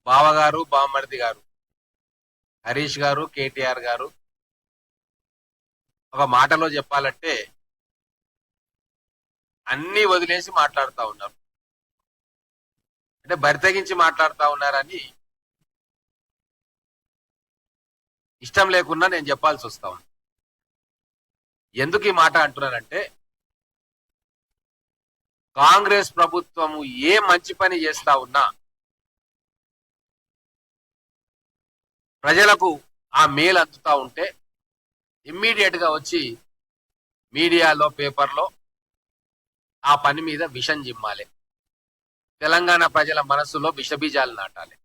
బావగారు, బామ్మర్ది గారు, హరీష్ గారు, కేటీఆర్ గారు ఒక మాటలో చెప్పాలంటే అన్ని వదిలేసి మాట్లాడుతా ఉన్నారు. అంటే బరితెగించి మాట్లాడుతా ఉన్నారని ఇష్టం లేకున్నా నేను చెప్పాల్సి వస్తా ఉంది. ఎందుకు ఈ మాట అంటున్నానంటే కాంగ్రెస్ ప్రభుత్వము ఏ మంచి పని చేస్తా ఉన్నా ప్రజలకు ఆ మేలు అందుతా ఉంటే ఇమ్మీడియట్ గా వచ్చి మీడియాలో, పేపర్లో ఆ పని మీద విషం జిమ్మాలి. తెలంగాణ ప్రజల మనస్సులో విషబీజాలు నాటాలి.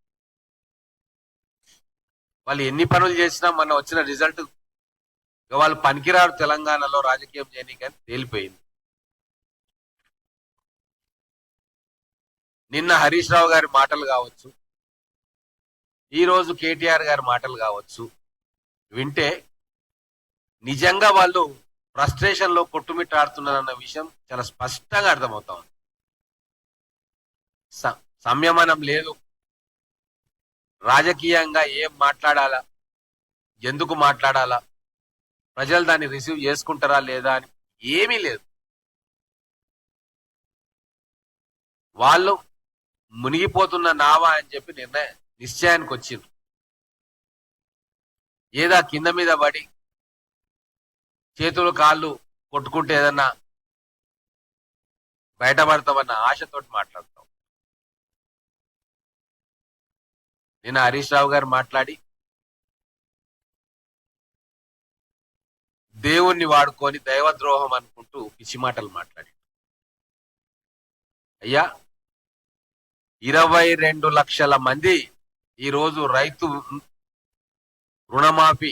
వాళ్ళు ఎన్ని పనులు చేసినా మొన్న వచ్చిన రిజల్ట్ వాళ్ళు పనికిరాడు తెలంగాణలో రాజకీయం చేయనీకని తేలిపోయింది. నిన్న హరీష్ రావు గారి మాటలు కావచ్చు, ఈ రోజు కేటీఆర్ గారి మాటలు కావచ్చు వింటే నిజంగా వాళ్ళు ఫ్రస్ట్రేషన్ లో కొట్టుమిట్టాడుతున్నారన్న విషయం చాలా స్పష్టంగా అర్థమవుతా ఉంది. సంయమనం లేదు. రాజకీయంగా ఏం మాట్లాడాలా, ఎందుకు మాట్లాడాలా, ప్రజలు దాన్ని రిసీవ్ చేసుకుంటారా లేదా అని ఏమీ లేదు. వాళ్ళు మునిగిపోతున్న నావా అని చెప్పి నిశ్చయానికి వచ్చింది. ఏదా కింద మీద పడి చేతులు కాళ్ళు కొట్టుకుంటే ఏదన్నా బయటపడతామన్న ఆశతోటి మాట్లాడతాం. నిన్న హరీష్ రావు గారు మాట్లాడి దేవుణ్ణి వాడుకొని దైవద్రోహం అనుకుంటూ పిచ్చి మాటలు మాట్లాడి, అయ్యా 22 లక్షల మంది ఈరోజు రైతు రుణమాఫీ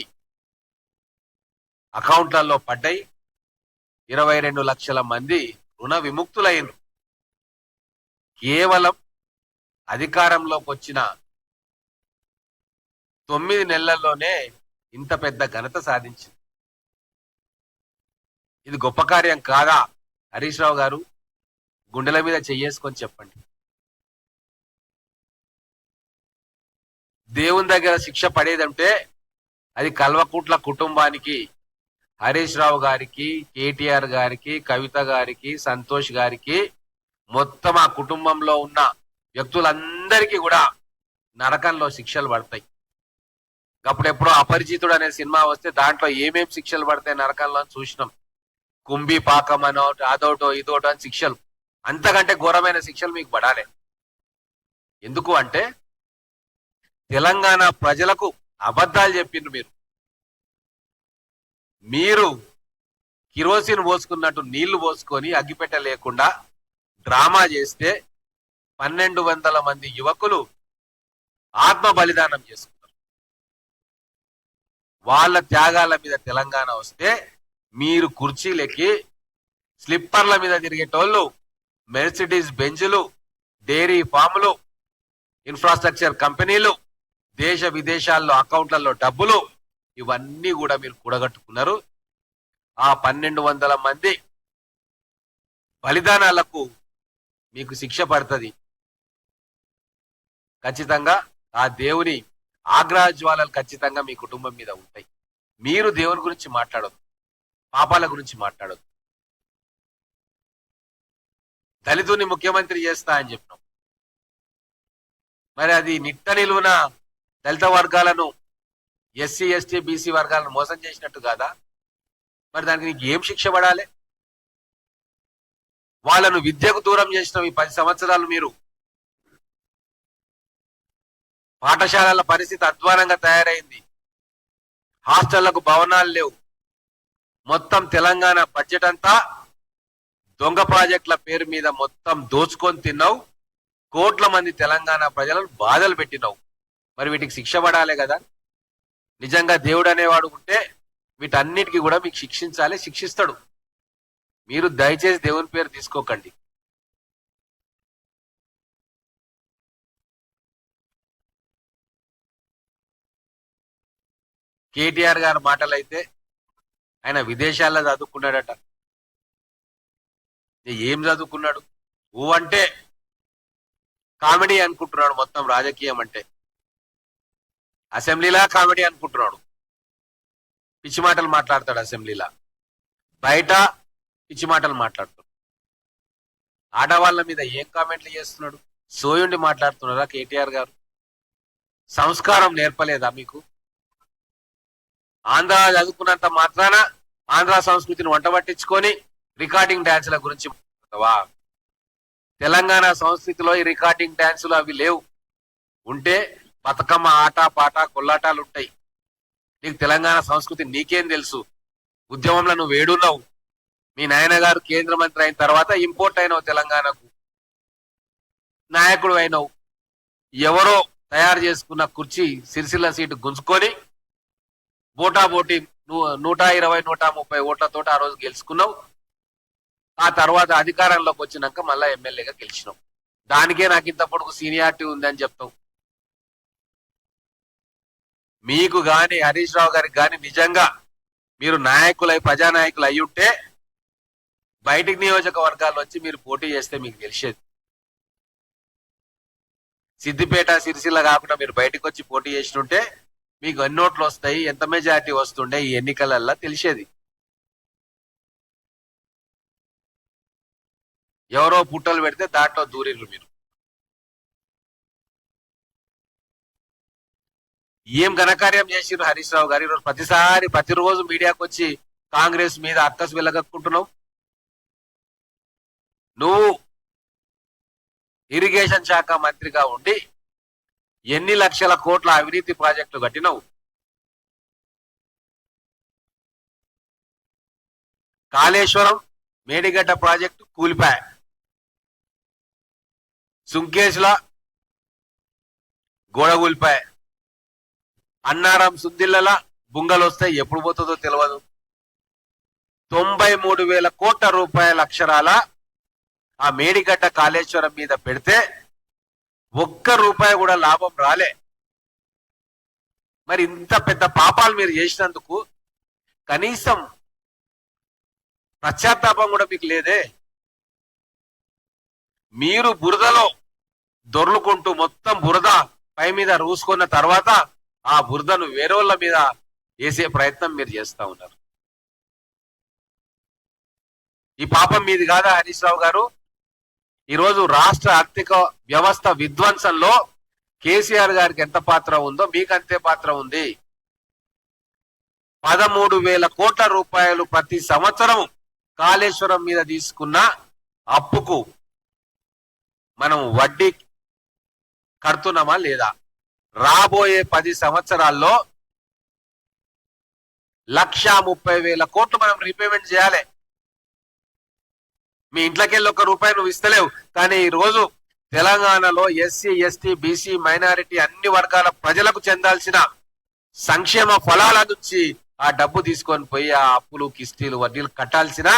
అకౌంట్లలో పడ్డాయి. 22 లక్షల మంది రుణ విముక్తులైనరు. కేవలం అధికారంలోకి వచ్చిన 9 నెలల్లోనే ఇంత పెద్ద ఘనత సాధించింది. ఇది గొప్ప కార్యం కాదా? హరీష్ రావు గారు గుండెల మీద చెయ్యేసుకొని చెప్పండి. దేవుని దగ్గర శిక్ష పడేదంటే అది కల్వకుట్ల కుటుంబానికి, హరీష్ రావు గారికి, కేటీఆర్ గారికి, కవిత గారికి, సంతోష్ గారికి, మొత్తం ఆ కుటుంబంలో ఉన్న వ్యక్తులందరికీ కూడా నరకంలో శిక్షలు పడతాయి. అప్పుడెప్పుడో అపరిచితుడు అనే సినిమా వస్తే దాంట్లో ఏమేం శిక్షలు పడతాయి నరకంలో అని చూసినాం. కుంభి పాకం అనో అదోటో ఇదోటో అని శిక్షలు, అంతకంటే ఘోరమైన శిక్షలు మీకు పడాలి. ఎందుకు అంటే తెలంగాణ ప్రజలకు అబద్ధాలు చెప్పిండ్రు. మీరు కిరోసిన్ పోసుకున్నట్టు నీళ్లు పోసుకొని అగ్గిపెట్ట లేకుండా డ్రామా చేస్తే 1200 మంది యువకులు ఆత్మ బలిదానం చేసుకున్నారు. వాళ్ళ త్యాగాల మీద తెలంగాణ వస్తే మీరు కుర్చీలెక్కి స్లిప్పర్ల మీద తిరిగేటోళ్ళు, మెర్సిడీస్ బెంజులు, డైరీ ఫాములు, ఇన్ఫ్రాస్ట్రక్చర్ కంపెనీలు, దేశ విదేశాల్లో అకౌంట్లలో డబ్బులు, ఇవన్నీ కూడా మీరు కూడగట్టుకున్నారు. ఆ 1200 మంది బలిదానాలకు మీకు శిక్ష పడుతుంది. ఖచ్చితంగా ఆ దేవుని ఆగ్రహజ్వాలలు ఖచ్చితంగా మీ కుటుంబం మీద ఉంటాయి. మీరు దేవుని గురించి మాట్లాడదు, పాపాల గురించి మాట్లాడదు. దళితుని ముఖ్యమంత్రి చేస్తా అని చెప్పినాం. మరి అది నిట్ట నిలువున దళిత వర్గాలను, ఎస్సీ ఎస్టీ బీసీ వర్గాలను మోసం చేసినట్టు కాదా? మరి దానికి నీకు ఏం శిక్ష పడాలి? వాళ్ళను విద్యకు దూరం చేసిన ఈ 10 సంవత్సరాలు మీరు పాఠశాలల పరిస్థితి అధ్వానంగా తయారైంది. హాస్టళ్లకు భవనాలు లేవు. మొత్తం తెలంగాణ బడ్జెట్ అంతా దొంగ ప్రాజెక్టుల పేరు మీద మొత్తం దోచుకొని తిన్నావు. కోట్ల మంది తెలంగాణ ప్రజలను బాధలు పెట్టినావు. మరి వీటికి శిక్ష పడాలి కదా? నిజంగా దేవుడు అనేవాడు ఉంటే వీటన్నిటికీ కూడా మీకు శిక్షించాలి, శిక్షిస్తాడు. మీరు దయచేసి దేవుని పేరు తీసుకోకండి. కేటీఆర్ గారి మాటలైతే ఆయన విదేశాల్లో చదువుకున్నాడట. ఏం చదువుకున్నాడు? ఊ అంటే కామెడీ అనుకుంటున్నాడు మొత్తం రాజకీయం అంటే. అసెంబ్లీలా కామెడీ అనుకుంటున్నాడు, పిచ్చి మాటలు మాట్లాడతాడు అసెంబ్లీలా, బయట పిచ్చి మాటలు మాట్లాడతాడు. ఆడవాళ్ళ మీద ఏం కామెంట్లు చేస్తున్నాడు? సోయుండి మాట్లాడుతున్నారా కేటీఆర్ గారు? సంస్కారం నేర్పలేదా మీకు? ఆంధ్ర చదువుకున్నంత మాత్రాన ఆంధ్ర సంస్కృతిని వంట పట్టించుకొని రికార్డింగ్ డాన్సుల గురించి మాట్లాడతావా? తెలంగాణ సంస్కృతిలో ఈ రికార్డింగ్ డాన్సులు అవి లేవు. ఉంటే బతుకమ్మ ఆట పాట కొల్లాటాలు ఉంటాయి. నీకు తెలంగాణ సంస్కృతి నీకేం తెలుసు? ఉద్యమంలో నువ్వు వేడున్నావు. మీ నాయన గారు కేంద్ర మంత్రి అయిన తర్వాత ఇంపోర్ట్ అయినావు తెలంగాణకు, నాయకుడు అయినావు. ఎవరో తయారు చేసుకున్న కుర్చీ సిరిసిల్ల సీటు గుంజుకొని బోటాబోటి 120-130 ఓట్లతో ఆ రోజు గెలుచుకున్నావు. ఆ తర్వాత అధికారంలోకి వచ్చినాక మళ్ళా ఎమ్మెల్యేగా గెలిచినావు. దానికే నాకు ఇంత పొడుగు సీనియారిటీ ఉందని చెప్తావు. మీకు గాని హరీష్ రావు గారికి గాని నిజంగా మీరు నాయకులై ప్రజానాయకులు అయ్యుంటే బయటికి నియోజకవర్గాల్లో వచ్చి మీరు పోటీ చేస్తే మీకు తెలిసేది. సిద్దిపేట సిరిసిల్ల కాకుండా మీరు బయటకు వచ్చి పోటీ చేసినుంటే మీకు ఎన్ని ఓట్లు వస్తాయి, ఎంత మెజారిటీ వస్తుండే ఈ ఎన్నికలల్లా తెలిసేది. ఎవరో పుట్టలు పెడితే దాంట్లో దూరిర్రు మీరు. ఏం ఘనకార్యం చేసిర్రు హరీష్ రావు గారు? ఈరోజు ప్రతిరోజు మీడియాకు వచ్చి కాంగ్రెస్ మీద అక్కసు వెళ్ళగక్కుంటున్నావు. నువ్వు ఇరిగేషన్ శాఖ మంత్రిగా ఉండి ఎన్ని లక్షల కోట్ల అవినీతి ప్రాజెక్టులు కట్టినావు? కాళేశ్వరం మేడిగడ్డ ప్రాజెక్టు కూలిపాయ, సుంకేశ్ల గోడ కూలిపాయ, అన్నారం సుద్దిల్లల బుంగలు వస్తే ఎప్పుడు పోతుందో తెలియదు. 93,000 కోట్ల రూపాయల అక్షరాల ఆ మేడిగడ్డ కాళేశ్వరం మీద పెడితే ఒక్క రూపాయి కూడా లాభం రాలే. మరి ఇంత పెద్ద పాపాలు మీరు చేసినందుకు కనీసం పశ్చాత్తాపం కూడా మీకు లేదే? మీరు బురదలో దొర్లుకుంటూ మొత్తం బురద పై మీద రూసుకున్న తర్వాత ఆ బురదను వేరేళ్ళ మీద వేసే ప్రయత్నం మీరు చేస్తా ఉన్నారు. ఈ పాపం మీది కాదా హరీష్ రావు గారు? ఈరోజు రాష్ట్ర ఆర్థిక వ్యవస్థ విధ్వంసంలో కేసీఆర్ గారికి ఎంత పాత్ర ఉందో మీకు అంతే పాత్ర ఉంది. 13,000 కోట్ల రూపాయలు ప్రతి సంవత్సరం కాళేశ్వరం మీద తీసుకున్న అప్పుకు మనం వడ్డీ కడుతున్నామా లేదా? రాబోయే 10 సంవత్సరాల్లో 1,30,000 కోట్లు మనం రీపేమెంట్ చేయాలి. మీ ఇంట్లోకెళ్ళి ₹1 నువ్వు ఇస్తలేవు, కానీ ఈ రోజు తెలంగాణలో ఎస్సీ ఎస్టీ బీసీ మైనారిటీ అన్ని వర్గాల ప్రజలకు చెందాల్సిన సంక్షేమ ఫలాల నుంచి ఆ డబ్బు తీసుకొని పోయి ఆ అప్పులు కిస్తీలు వడ్డీలు కట్టాల్సిన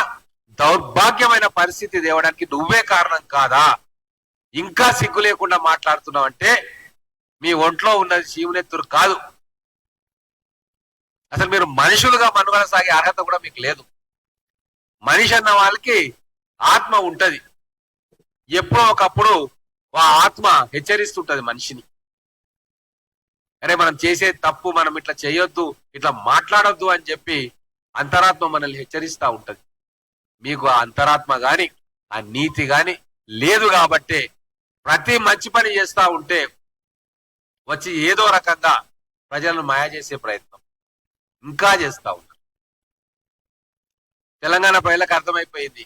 దౌర్భాగ్యమైన పరిస్థితి తేవడానికి నువ్వే కారణం కాదా? ఇంకా సిగ్గు లేకుండా మాట్లాడుతున్నావు అంటే మీ ఒంట్లో ఉన్నది శివునెత్తురు కాదు. అసలు మీరు మనుషులుగా మనుగడ సాగే అర్హత కూడా మీకు లేదు. మనిషి అన్న వాళ్ళకి ఆత్మ ఉంటది. ఎప్పుడో ఒకప్పుడు ఆ ఆత్మ హెచ్చరిస్తుంటది మనిషిని. అరే మనం చేసే తప్పు, మనం ఇట్లా చేయొద్దు, ఇట్లా మాట్లాడొద్దు అని చెప్పి అంతరాత్మ మనల్ని హెచ్చరిస్తా ఉంటది. మీకు ఆ అంతరాత్మ గాని ఆ నీతి గాని లేదు కాబట్టే ప్రతి మంచి పని చేస్తా ఉంటే వచ్చి ఏదో రకంగా ప్రజలను మాయ చేసే ప్రయత్నం ఇంకా చేస్తా ఉన్నారు. తెలంగాణ ప్రజలకు అర్థమైపోయింది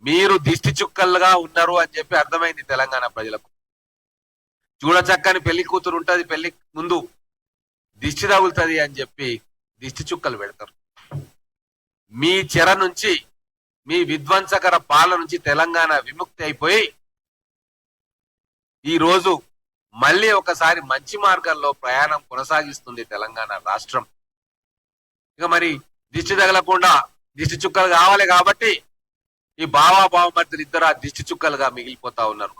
మీరు దిష్టి చుక్కలుగా ఉన్నారు అని చెప్పి అర్థమైంది తెలంగాణ ప్రజలకు. చూడచక్కని పెళ్లి కూతురు ఉంటది, పెళ్లి ముందు దిష్టి తగులుతుంది అని చెప్పి దిష్టి చుక్కలు పెడతారు. మీ చెర నుంచి, మీ విధ్వంసకర పాలన నుంచి తెలంగాణ విముక్తి అయిపోయి ఈ రోజు మళ్ళీ ఒకసారి మంచి మార్గంలో ప్రయాణం కొనసాగిస్తుంది తెలంగాణ రాష్ట్రం. ఇక మరి దిష్టి తగలకుండా దిష్టి చుక్కలు కావాలి కాబట్టి ఈ బావమర్దులు ఇద్దరు ఆ దిష్టి చుక్కలుగా మిగిలిపోతా ఉన్నారు.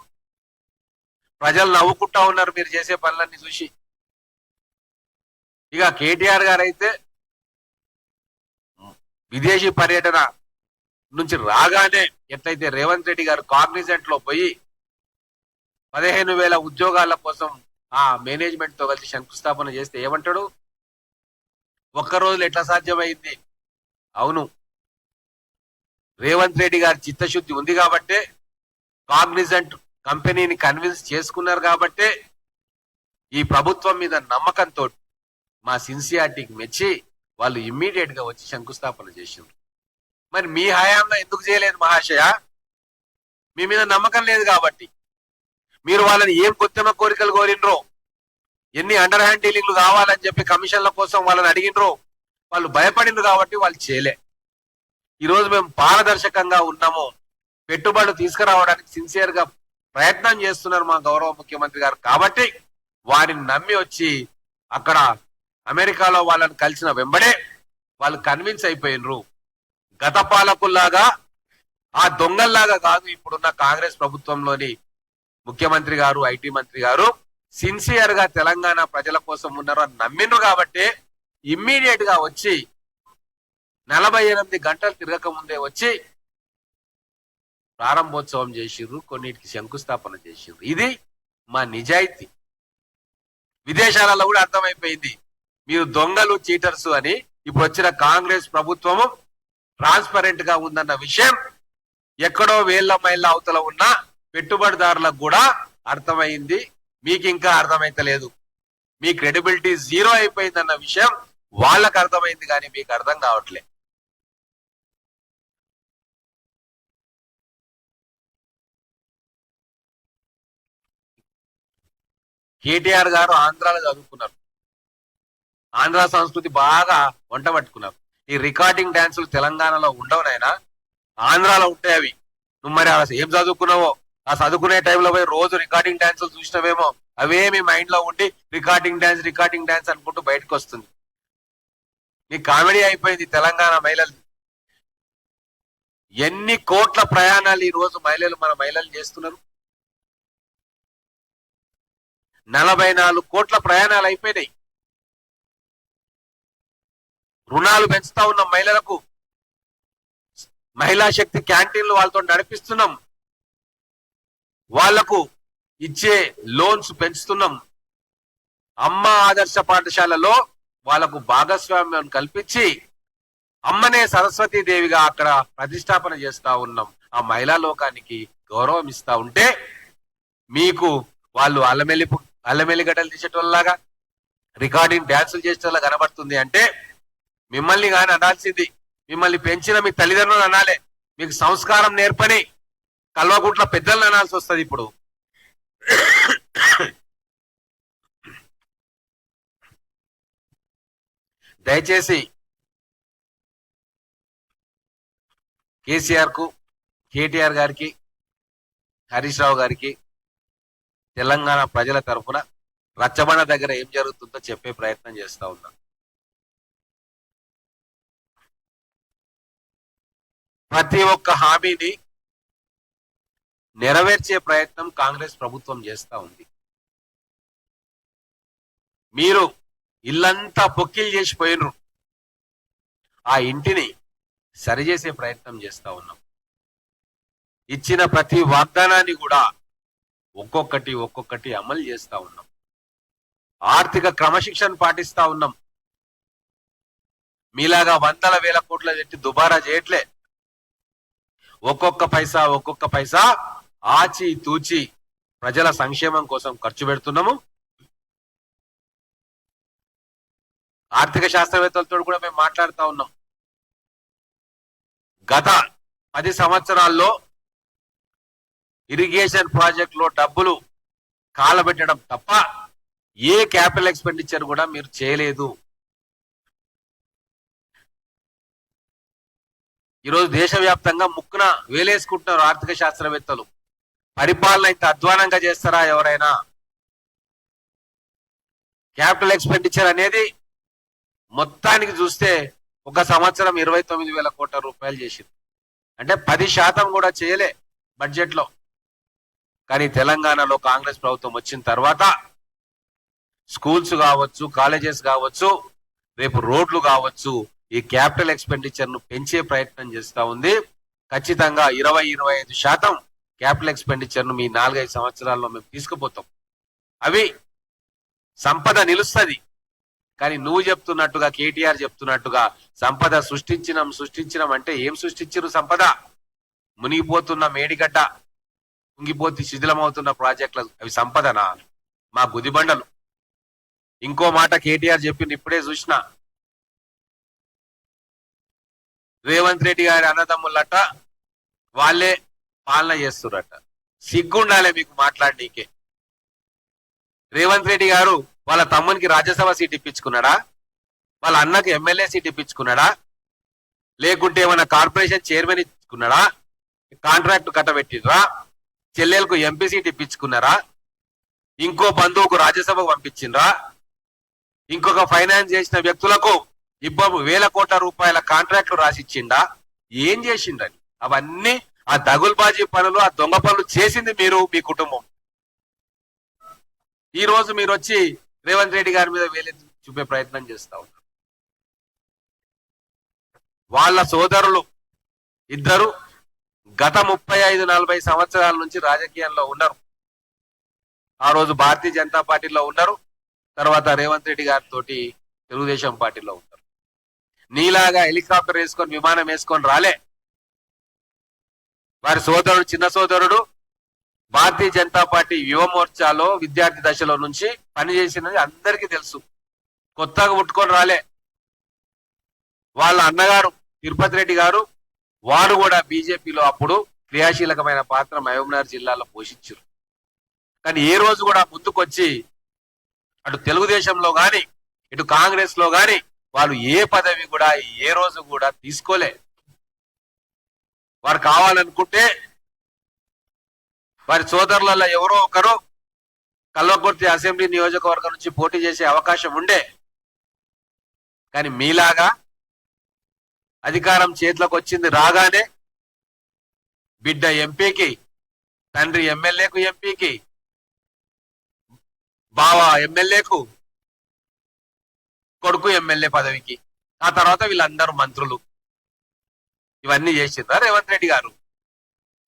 ప్రజలు నవ్వుకుంటా ఉన్నారు మీరు చేసే పనులన్నీ చూసి. ఇక కేటీఆర్ గారు అయితే విదేశీ పర్యటన నుంచి రాగానే ఎట్లయితే రేవంత్ రెడ్డి గారు కాగ్నిజెంట్ లో పోయి 15,000 ఉద్యోగాల కోసం ఆ మేనేజ్మెంట్ తో కలిసి శంకుస్థాపన చేస్తే ఏమంటాడు? ఒక్క రోజులో ఎట్లా సాధ్యమైంది? అవును, రేవంత్ రెడ్డి గారి చిత్తశుద్ధి ఉంది కాబట్టే, కాగ్నిజెంట్ కంపెనీని కన్విన్స్ చేసుకున్నారు కాబట్టే, ఈ ప్రభుత్వం మీద నమ్మకంతో మా సిన్సియారిటీకి మెచ్చి వాళ్ళు ఇమ్మీడియట్ గా వచ్చి శంకుస్థాపన చేసిండ్రు. మరి మీ హయాంలో ఎందుకు చేయలేదు మహాశయ? మీ మీద నమ్మకం లేదు కాబట్టి. మీరు వాళ్ళని ఏం కొత్తమ కోరికలు కోరినరో, ఎన్ని అండర్ హ్యాండ్ డీలింగ్లు కావాలని చెప్పి కమిషన్ల కోసం వాళ్ళని అడిగినరో, వాళ్ళు భయపడినరు కాబట్టి వాళ్ళు చేయలే. ఈరోజు మేము పారదర్శకంగా ఉన్నాము, పెట్టుబడులు తీసుకురావడానికి సిన్సియర్ గా ప్రయత్నం చేస్తున్నారు మా గౌరవ ముఖ్యమంత్రి గారు కాబట్టి వారిని నమ్మి వచ్చి అక్కడ అమెరికాలో వాళ్ళని కలిసిన వెంబడే వాళ్ళు కన్విన్స్ అయిపోయినరు. గత పాలకుల్లాగా, ఆ దొంగల్లాగా కాదు ఇప్పుడున్న కాంగ్రెస్ ప్రభుత్వంలోని ముఖ్యమంత్రి గారు, ఐటీ మంత్రి గారు సిన్సియర్ గా తెలంగాణ ప్రజల కోసం ఉన్నారు అని నమ్మిండ్రు కాబట్టి ఇమ్మీడియట్ గా వచ్చి 48 గంటలు తిరగక ముందే వచ్చి ప్రారంభోత్సవం చేసిర్రు, కొన్నిటికి శంకుస్థాపన చేసిర్రు. ఇది మా నిజాయితీ. విదేశాలలో కూడా అర్థమైపోయింది మీరు దొంగలు, చీటర్స్ అని. ఇప్పుడు వచ్చిన కాంగ్రెస్ ప్రభుత్వము ట్రాన్స్పరెంట్ గా ఉందన్న విషయం ఎక్కడో వేళ్ల మైళ్ళ అవతల ఉన్న పెట్టుబడిదారులకు కూడా అర్థమైంది. మీకు ఇంకా అర్థమైతలేదు. మీ క్రెడిబిలిటీ జీరో అయిపోయిందన్న విషయం వాళ్ళకు అర్థమైంది, కానీ మీకు అర్థం కావట్లే. కేటీఆర్ గారు ఆంధ్రాలో చదువుకున్నారు, ఆంధ్ర సంస్కృతి బాగా వంట పట్టుకున్నారు. ఈ రికార్డింగ్ డాన్సులు తెలంగాణలో ఉండవు నాయనా, ఆంధ్రాలో ఉంటాయి అవి. నువ్వు మరి అసలు ఏం చదువుకున్నావో, ఆ చదువుకునే టైంలో పోయి రోజు రికార్డింగ్ డాన్సులు చూసినవేమో, అవే మీ మైండ్ లో ఉండి రికార్డింగ్ డాన్స్ అనుకుంటూ బయటకు వస్తుంది. నీ కామెడీ అయిపోయింది తెలంగాణ మహిళలు. ఎన్ని కోట్ల ప్రయాణాలు ఈ రోజు మన మహిళలు చేస్తున్నారు? 44 కోట్ల ప్రయాణాలు అయిపోయినాయి. రుణాలు పెంచుతా ఉన్నాం మహిళలకు, మహిళా శక్తి క్యాంటీన్లు వాళ్ళతో నడిపిస్తున్నాం, వాళ్లకు ఇచ్చే లోన్స్ పెంచుతున్నాం. అమ్మ ఆదర్శ పాఠశాలలో వాళ్లకు భాగస్వామ్యం కల్పించి అమ్మనే సరస్వతీదేవిగా అక్కడ ప్రతిష్టాపన చేస్తా ఉన్నాం. ఆ మహిళా లోకానికి గౌరవం ఇస్తా ఉంటే మీకు వాళ్ళు అల్లమెల్లిగడ్డలు తీసేటోళ్ళలాగా రికార్డింగ్ డాన్సులు చేసేటోళ్ళ కనబడుతుంది. అంటే మిమ్మల్ని కానీ అనాల్సింది, మిమ్మల్ని పెంచిన మీ తల్లిదండ్రులు అనాలే, మీకు సంస్కారం నేర్పని కల్వకుంట్ల పెద్దలను అనాల్సి వస్తుంది. ఇప్పుడు దయచేసి కేసీఆర్ కు, కేటీఆర్ గారికి, హరీష్ రావు గారికి తెలంగాణ ప్రజల తరఫున రచ్చబండ దగ్గర ఏం జరుగుతుందో చెప్పే ప్రయత్నం చేస్తా ఉన్నాం. ప్రతి ఒక్క హామీని నెరవేర్చే ప్రయత్నం కాంగ్రెస్ ప్రభుత్వం చేస్తా ఉంది. మీరు ఇల్లంతా పొక్కిలు చేసిపోయినరు, ఆ ఇంటిని సరిచేసే ప్రయత్నం చేస్తా ఉన్నాం. ఇచ్చిన ప్రతి వాగ్దానాన్ని కూడా ఒక్కొక్కటి అమలు చేస్తా ఉన్నాం. ఆర్థిక క్రమశిక్షణ పాటిస్తా ఉన్నాం. మీలాగా వందల వేల కోట్ల పెట్టి దుబారా చేయట్లే. ఒక్కొక్క పైసా ఆచి తూచి ప్రజల సంక్షేమం కోసం ఖర్చు పెడుతున్నాము. ఆర్థిక శాస్త్రవేత్తలతో కూడా మేము మాట్లాడుతా ఉన్నాం. గత 10 సంవత్సరాల్లో ఇరిగేషన్ ప్రాజెక్ట్ లో డబ్బులు కాలబెట్టడం తప్ప ఏ క్యాపిటల్ ఎక్స్పెండిచర్ కూడా మీరు చేయలేదు. ఈరోజు దేశవ్యాప్తంగా ముక్కున వేలేసుకుంటున్నారు ఆర్థిక శాస్త్రవేత్తలు. పరిపాలన ఇంత అధ్వానంగా చేస్తారా ఎవరైనా? క్యాపిటల్ ఎక్స్పెండిచర్ అనేది మొత్తానికి చూస్తే ఒక సంవత్సరం 29,000 కోట్ల రూపాయలు చేసింది. అంటే 10% కూడా చేయలే బడ్జెట్ లో. కానీ తెలంగాణలో కాంగ్రెస్ ప్రభుత్వం వచ్చిన తర్వాత స్కూల్స్ కావచ్చు, కాలేజెస్ కావచ్చు, రేపు రోడ్లు కావచ్చు, ఈ క్యాపిటల్ ఎక్స్పెండిచర్ ను పెంచే ప్రయత్నం చేస్తా ఉంది. ఖచ్చితంగా 20-25% క్యాపిటల్ ఎక్స్పెండిచర్ ను మీ 4-5 సంవత్సరాల్లో మేము తీసుకుపోతాం. అవి సంపద నిలుస్తది. కానీ నువ్వు చెప్తున్నట్టుగా, కేటీఆర్ చెప్తున్నట్టుగా సంపద సృష్టించినం అంటే ఏం సృష్టించరు? సంపద మునిగిపోతున్న మేడిగడ్డ, కుంగిపోతే శిథిలమవుతున్న ప్రాజెక్టులు, అవి సంపదనా? మా గుదిబండలు. ఇంకో మాట కేటీఆర్ చెప్పింది, ఇప్పుడే చూసిన, రేవంత్ రెడ్డి గారి అన్నదమ్ములట వాళ్ళే పాలన చేస్తురట. సిగ్గుండాలే మీకు మాట్లాడనీకే. రేవంత్ రెడ్డి గారు వాళ్ళ తమ్మునికి రాజ్యసభ సీట్ ఇప్పించుకున్నాడా? వాళ్ళ అన్నకి ఎమ్మెల్యే సీట్ ఇప్పించుకున్నాడా? లేకుంటే ఏమైనా కార్పొరేషన్ చైర్మన్ ఇచ్చుకున్నాడా? కాంట్రాక్ట్ కట్టబెట్టినరా? చెల్లెలకు ఎంపీ సీట్ ఇప్పించుకున్నారా? ఇంకో బంధువుకు రాజ్యసభకు పంపించిండ్రా? ఇంకొక ఫైనాన్స్ చేసిన వ్యక్తులకు 1,000 కోట్ల రూపాయల కాంట్రాక్టులు రాసిచ్చిండా? ఏం చేసిండని? అవన్నీ ఆ దగుల్బాజీ పనులు, ఆ దొంగ పనులు చేసింది మీరు, మీ కుటుంబం. ఈ రోజు మీరు వచ్చి రేవంత్ రెడ్డి గారి మీద వేలెత్తి చూపే ప్రయత్నం చేస్తా ఉన్నారు. వాళ్ళ సోదరులు ఇద్దరు గత 35-40 సంవత్సరాల నుంచి రాజకీయాల్లో ఉన్నారు. ఆ రోజు భారతీయ జనతా పార్టీలో ఉన్నారు, తర్వాత రేవంత్ రెడ్డి గారితో తెలుగుదేశం పార్టీలో ఉన్నారు. నీలాగా హెలికాప్టర్ వేసుకొని, విమానం వేసుకొని రాలే. వారి సోదరుడు, చిన్న సోదరుడు భారతీయ జనతా పార్టీ యువ మోర్చాలో విద్యార్థి దశలో నుంచి పనిచేసినది అందరికీ తెలుసు. కొత్తగా పుట్టుకొని రాలే. వాళ్ళ అన్నగారు తిరుపతి రెడ్డి గారు, వారు కూడా బీజేపీలో అప్పుడు క్రియాశీలకమైన పాత్ర మహబూబ్నగర్ జిల్లాలో పోషించారు. కానీ ఏ రోజు కూడా ముందుకొచ్చి అటు తెలుగుదేశంలో గాని ఇటు కాంగ్రెస్ లో గాని వాళ్ళు ఏ పదవి కూడా ఏ రోజు కూడా తీసుకోలే. వారు కావాలనుకుంటే వారి సోదరులలో ఎవరో ఒకరు కల్వకుర్తి అసెంబ్లీ నియోజకవర్గం నుంచి పోటీ చేసే అవకాశం ఉండే. కానీ మీలాగా అధికారం చేతిలోకి వచ్చింది రాగానే బిడ్డ ఎంపీకి, తండ్రి ఎమ్మెల్యేకు, ఎంపీకి, బావ ఎమ్మెల్యేకు, కొడుకు ఎమ్మెల్యే పదవికి, ఆ తర్వాత వీళ్ళందరూ మంత్రులు. ఇవన్నీ చేసిందా రేవంత్ రెడ్డి గారు?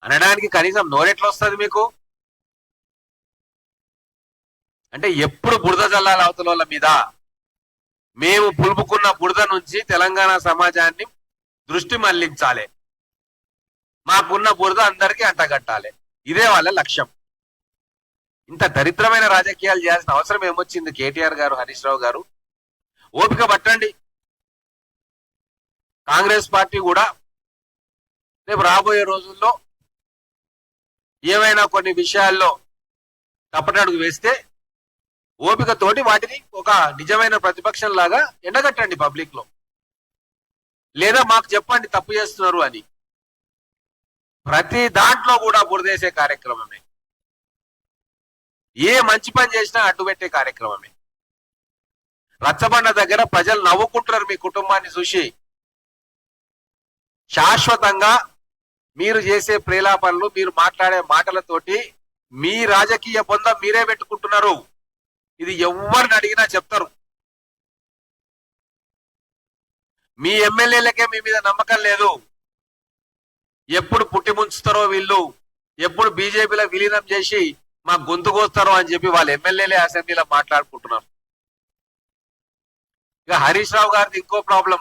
అనడానికి కనీసం నోరెట్లా వస్తుంది మీకు? అంటే ఎప్పుడు బురద జల్లాల అవతల మీద. మేము పులుపుకున్న బురద నుంచి తెలంగాణ సమాజాన్ని దృష్టి మళ్లించాలి, మాకున్న బురద అందరికీ అంటగట్టాలి. ఇదే వాళ్ళ లక్ష్యం. ఇంత దరిద్రమైన రాజకీయాలు చేయాల్సిన అవసరం ఏమొచ్చింది? కేటీఆర్ గారు, హరీష్ రావు గారు ఓపిక పట్టండి. కాంగ్రెస్ పార్టీ కూడా రేపు రాబోయే రోజుల్లో ఏవైనా కొన్ని విషయాల్లో తప్పటడుగు వేస్తే ఓపికతోటి వాటిని ఒక నిజమైన ప్రతిపక్షం లాగా ఎండగట్టండి పబ్లిక్ లో. లేదా మాకు చెప్పండి తప్పు చేస్తున్నారు అని. ప్రతి దాంట్లో కూడా బురదేసే కార్యక్రమమే, ఏ మంచి పని చేసినా అడ్డుపెట్టే కార్యక్రమమే. రచ్చబండ దగ్గర ప్రజలు నవ్వుకుంటున్నారు మీ కుటుంబాన్ని చూసి. శాశ్వతంగా మీరు చేసే ప్రేలాపనలు, మీరు మాట్లాడే మాటలతోటి మీ రాజకీయ బొందం మీరే పెట్టుకుంటున్నారు. ఇది ఎవరిని అడిగినా చెప్తారు. మీ ఎమ్మెల్యేలకే మీ మీద నమ్మకం లేదు. ఎప్పుడు పుట్టి ముంచుతారో వీళ్ళు, ఎప్పుడు బీజేపీలో విలీనం చేసి మా గొంతు కోస్తారో అని చెప్పి వాళ్ళ ఎమ్మెల్యేలే అసెంబ్లీలో మాట్లాడుకుంటున్నారు. ఇక హరీష్ రావు గారిది ఇంకో ప్రాబ్లం.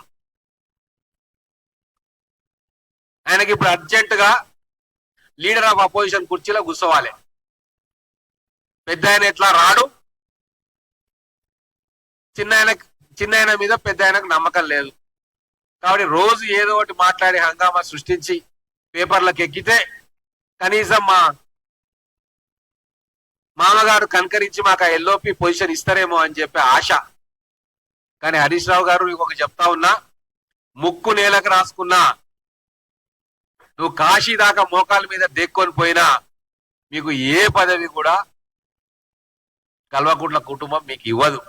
ఆయనకి ఇప్పుడు అర్జెంట్ గా లీడర్ ఆఫ్ అపోజిషన్ కుర్చీలో కూర్చోవాలి. పెద్ద ఆయన ఎట్లా రాడు, చిన్న ఆయన మీద పెద్ద ఆయనకు నమ్మకం లేదు. కాబట్టి రోజు ఏదో ఒకటి మాట్లాడి హంగామా సృష్టించి పేపర్లకు ఎక్కితే కనీసం మా మామగారు కనకరించి మాకు ఆ ఎల్ఓపి పొజిషన్ ఇస్తారేమో అని చెప్పే ఆశ. కానీ హరీష్ రావు గారు ఒక చెప్తా ఉన్నా, ముక్కు నేలకు రాసుకున్నా, నువ్వు కాశీ దాకా మోకాల మీద దేక్కొని పోయినా మీకు ఏ పదవి కూడా కల్వకుంట్ల కుటుంబం మీకు ఇవ్వదు.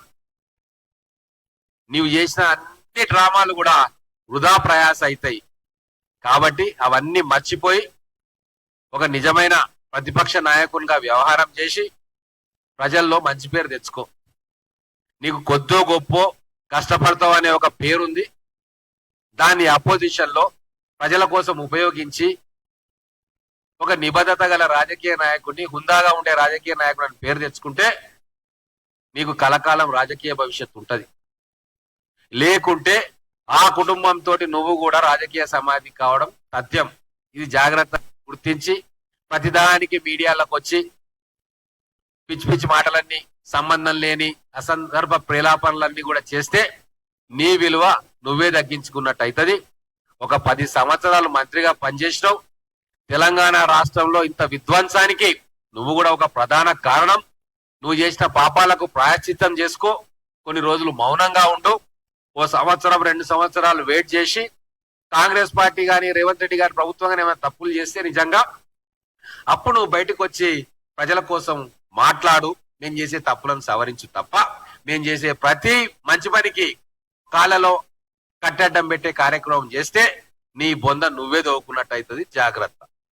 నీవు చేసిన అన్ని డ్రామాలు కూడా వృధా ప్రయాస అవుతాయి. కాబట్టి అవన్నీ మర్చిపోయి ఒక నిజమైన ప్రతిపక్ష నాయకునిగా వ్యవహారం చేసి ప్రజల్లో మంచి పేరు తెచ్చుకో. నీకు కొద్దో గొప్పో కష్టపడతావు అనే ఒక పేరుంది. దాన్ని అపోజిషన్ లో ప్రజల కోసం ఉపయోగించి ఒక నిబద్ధత గల రాజకీయ నాయకుడిని, హుందాగా ఉండే రాజకీయ నాయకుడిని పేరు తెచ్చుకుంటే నీకు కలకాలం రాజకీయ భవిష్యత్తు ఉంటది. లేకుంటే ఆ కుటుంబంతో నువ్వు కూడా రాజకీయ సమాధి కావడం సత్యం. ఇది జాగ్రత్త గుర్తించి ప్రతిదానికి మీడియాలకు వచ్చి పిచ్చి పిచ్చి మాటలన్నీ, సంబంధం లేని అసందర్భ ప్రేలాపనలన్నీ కూడా చేస్తే నీ విలువ నువ్వే తగ్గించుకున్నట్టు అవుతుంది. ఒక 10 సంవత్సరాలు మంత్రిగా పనిచేసినావు. తెలంగాణ రాష్ట్రంలో ఇంత విధ్వంసానికి నువ్వు కూడా ఒక ప్రధాన కారణం. నువ్వు చేసిన పాపాలకు ప్రాయశ్చిత్తం చేసుకో. కొన్ని రోజులు మౌనంగా ఉండు. ఓ సంవత్సరం 2 సంవత్సరాలు వెయిట్ చేసి కాంగ్రెస్ పార్టీ కానీ రేవంత్ రెడ్డి గారి ప్రభుత్వం కానీ ఏమైనా తప్పులు చేస్తే నిజంగా అప్పుడు నువ్వు బయటకు వచ్చి ప్రజల కోసం మాట్లాడు. నేను చేసే తప్పులను సవరించు తప్ప నేను చేసే ప్రతి మంచి పనికి కాళ్ళలో కట్టడ్డం పెట్టే కార్యక్రమం చేస్తే నీ బొంద నువ్వే దోవుకున్నట్టు అవుతుంది. జాగ్రత్త.